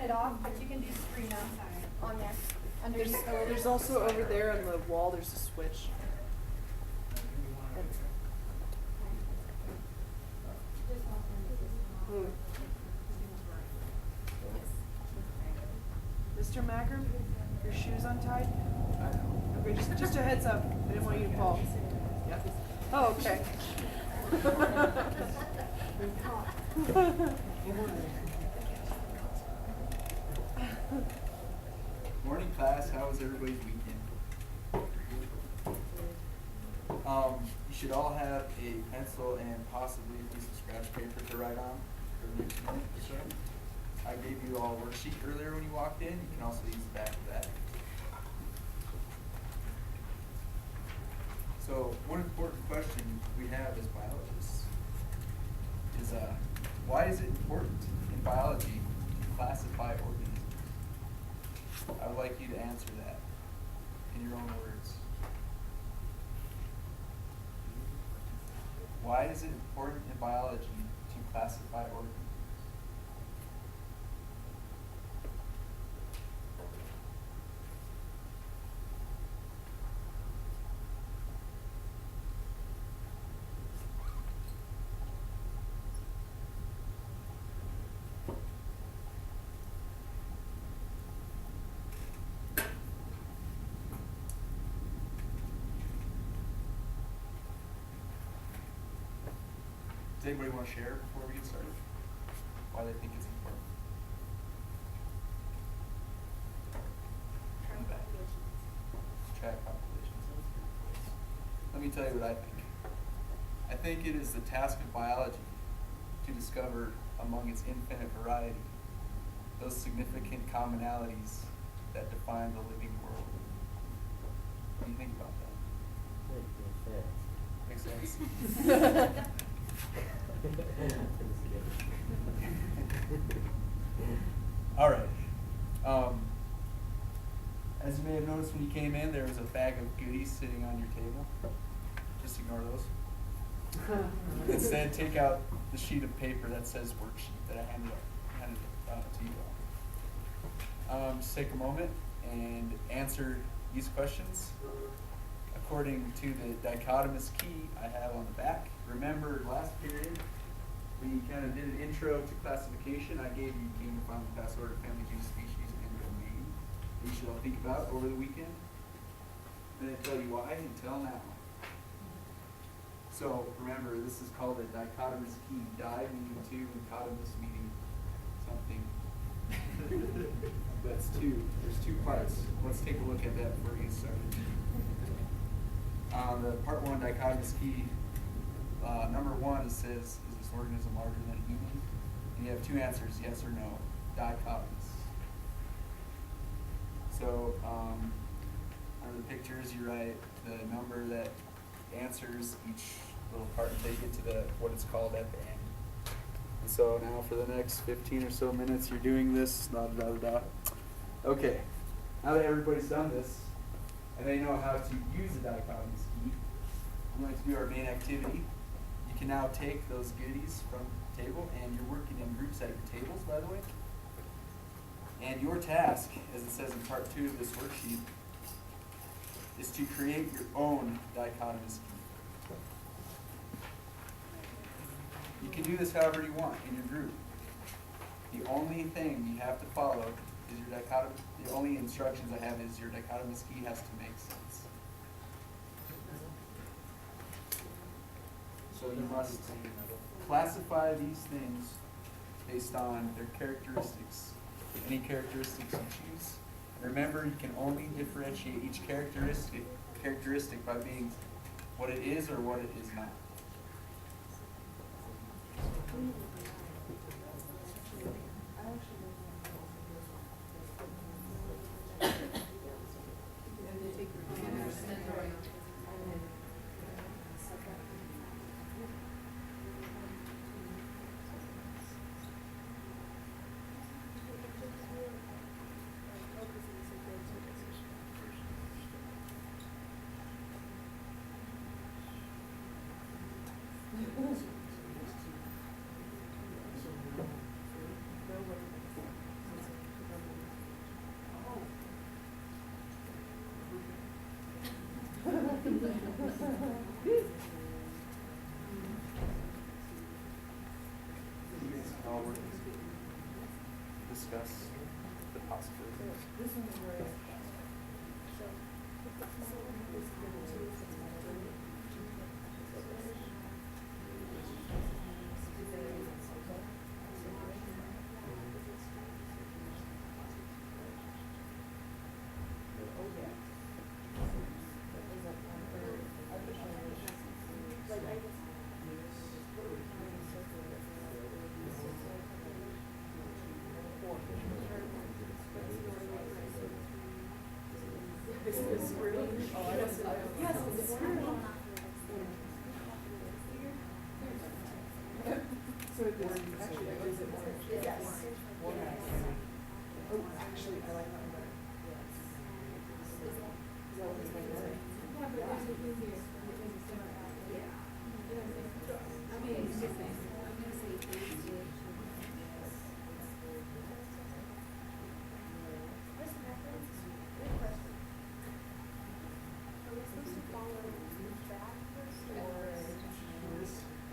it off, but you can do screen on there. Under usability. There's also over there on the wall, there's a switch. Mr. Magrum, your shoes untied? Okay, just a heads up. I didn't want you to fall. Yeah. Oh, okay. Morning class, how was everybody's weekend? You should all have a pencil and possibly a piece of scratch paper to write on for the next minute or so. I gave you all a worksheet earlier when you walked in. You can also use the back of that. So one important question we have as biologists is why is it important in biology to classify organisms? I would like you to answer that in your own words. Why is it important in biology to classify organisms? Does anybody want to share before we get started? Why they think it's important? Track populations. Let me tell you what I think. I think it is the task of biology to discover among its infinite variety those significant commonalities that define the living world. What do you think about that? Makes sense. All right. As you may have noticed when you came in, there was a bag of goodies sitting on your table. Just ignore those. Instead, take out the sheet of paper that says worksheet that I handed to you all. Just take a moment and answer these questions according to the dichotomous key I have on the back. Remember last period, we kind of did an intro to classification. I gave you kingdom, family, class, order, family, genus, species, and domain that you should all think about over the weekend. And then tell you why until now. So remember, this is called a dichotomous key. Di meaning two, and cotomous meaning something. That's two. There's two parts. Let's take a look at that before we get started. The part one dichotomous key, number one, it says, is this organism larger than a human? And you have two answers, yes or no. Dichotomous. So under the pictures, you write the number that answers each little part until you get to what it's called at the end. And so now for the next 15 or so minutes, you're doing this, Okay, now that everybody's done this, and they know how to use the dichotomous key, I'm going to do our main activity. You can now take those goodies from the table, and you're working in groups at your tables, by the way. And your task, as it says in part 2 of this worksheet, is to create your own dichotomous key. You can do this however you want in your group. The only thing you have to follow is your dichotomous. The only instructions I have is your dichotomous key has to make sense. So you must classify these things based on their characteristics. Any characteristics you choose. Remember, you can only differentiate each characteristic by being what it is or what it is not. discuss the possibilities.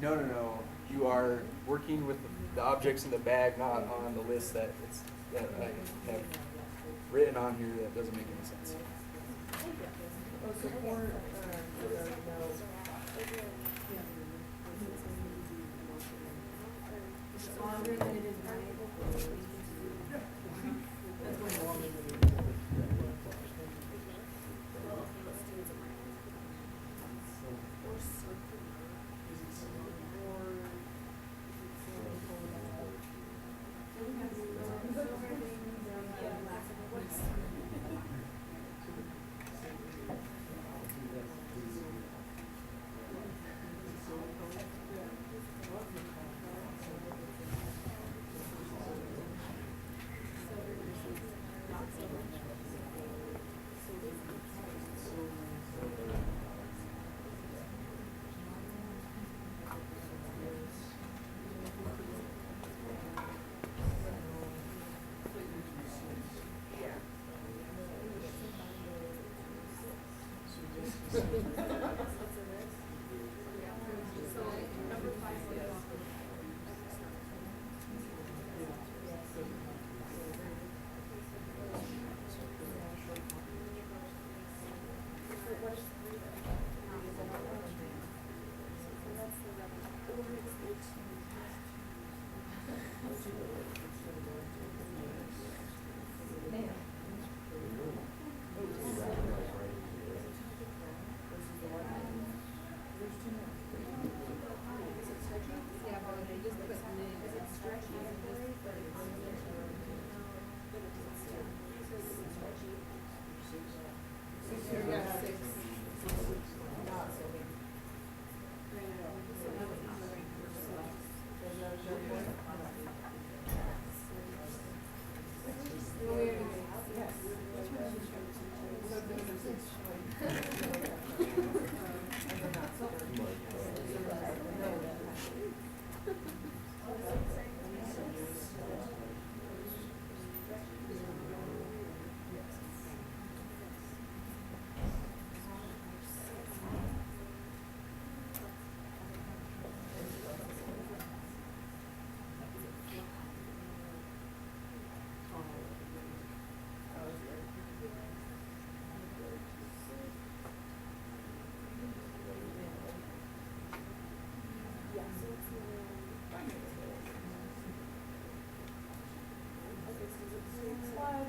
No, no, no. You are working with the objects in the bag, not on the list that I have written on here that doesn't make any sense. Longer than it is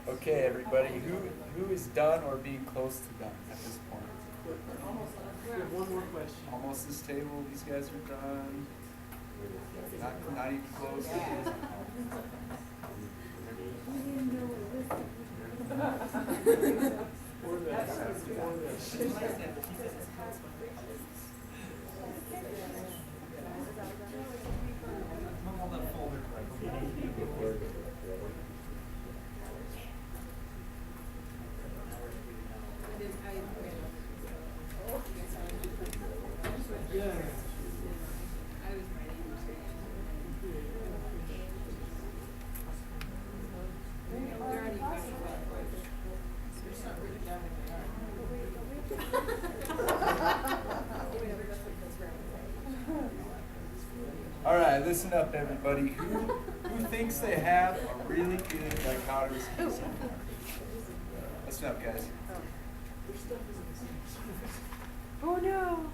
Okay, everybody, who is done or being close to done at this point? We have one more question. Almost this table, these guys are done. Not even close. Yeah. All right, listen up, everybody. Who thinks they have a really good dichotomous key somewhere? Listen up, guys. Oh no.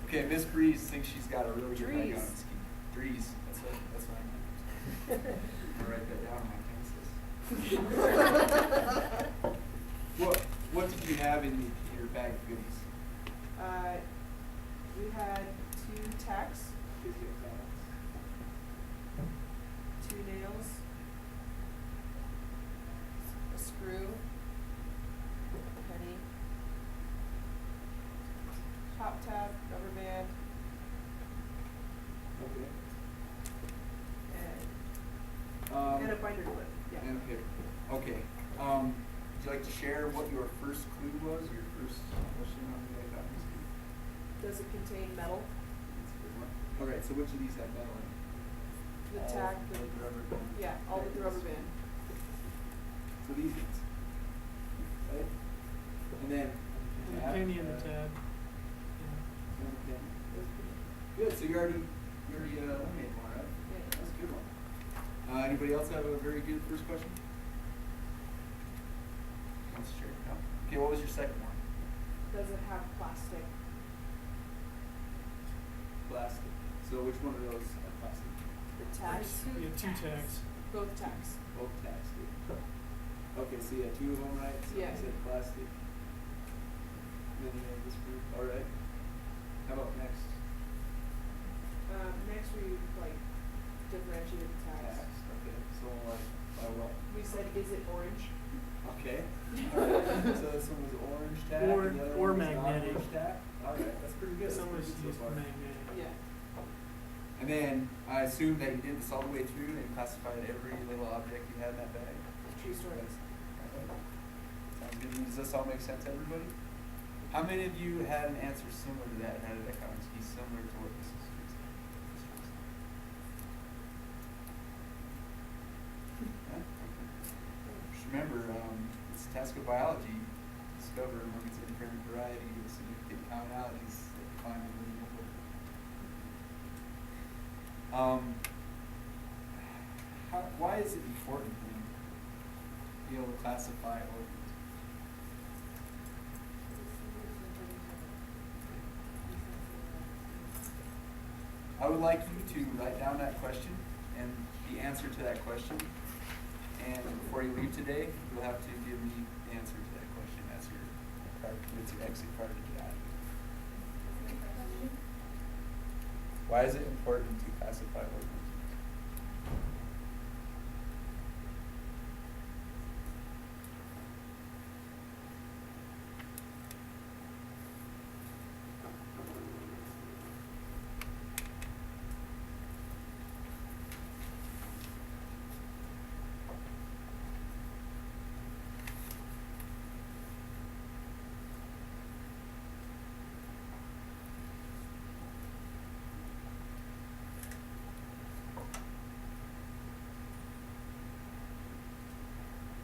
Okay, Miss Breeze thinks she's got a really good Drees. dichotomous key. Breeze. That's what I meant. I'm gonna write that down on my pencils. What did you have in your bag of goodies? We had 2 tacks, 2 nails, a screw, a penny, top tab, rubber band, Okay. and a binder clip. Yeah. And a paper. Okay. Would you like to share what your first clue was? Your first question on the dichotomous key? Does it contain metal? That's a good one. All right. So which of these have metal in it? The All tack, the rubber band. yeah, all with the rubber band. So these ones. Right? And then And the penny and the tab. Okay. Good. So you already eliminated one, right? Yeah. That's a good one. Anybody else have a very good first question? Wants to share? No. Okay. What was your second one? Does it have plastic? Plastic. So which one of those are plastic? The tags? You have 2 tags. Both tags. Both tags do. Okay, so you had 2 of them, right? So Yeah. you said plastic. Then you have this group. All right. How about next? Next we differentiated the tags. Tags. Okay. So like by what? We said, is it orange? Okay. So this one was orange tag. Or- and the other or one was magnetic. non-orange tag. All right, that's pretty good. Some That's was pretty good used so far. magnetic. Yeah. And then I assume that you did this all the way through and classified every little object you had in that bag. True story. Sounds good. Does this all make sense to everybody? How many of you had an answer similar to that and had a dichotomous key similar to what this is? Yeah? Okay. Just remember, it's a task of biology. Discover among its independent variety the significant commonalities that define the living world. Why is it important then to be able to classify organisms? I would like you to write down that question and the answer to that question. And before you leave today, you'll have to give me the answer to that question. That's your card. It's your exit card to get out of here. Why is it important to classify organisms?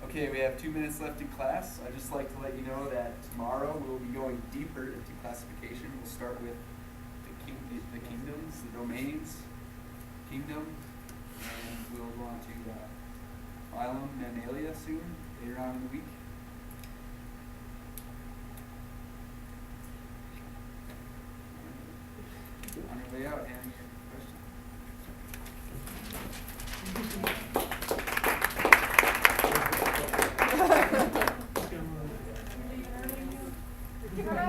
Okay, we have 2 minutes left in class. I'd just like to let you know that tomorrow we'll be going deeper into classification. We'll start with the kingdoms, the domains, kingdom, and we'll go on to phylum, mammalia soon, later on in the week. On your way out, Annie, your question? Let's go.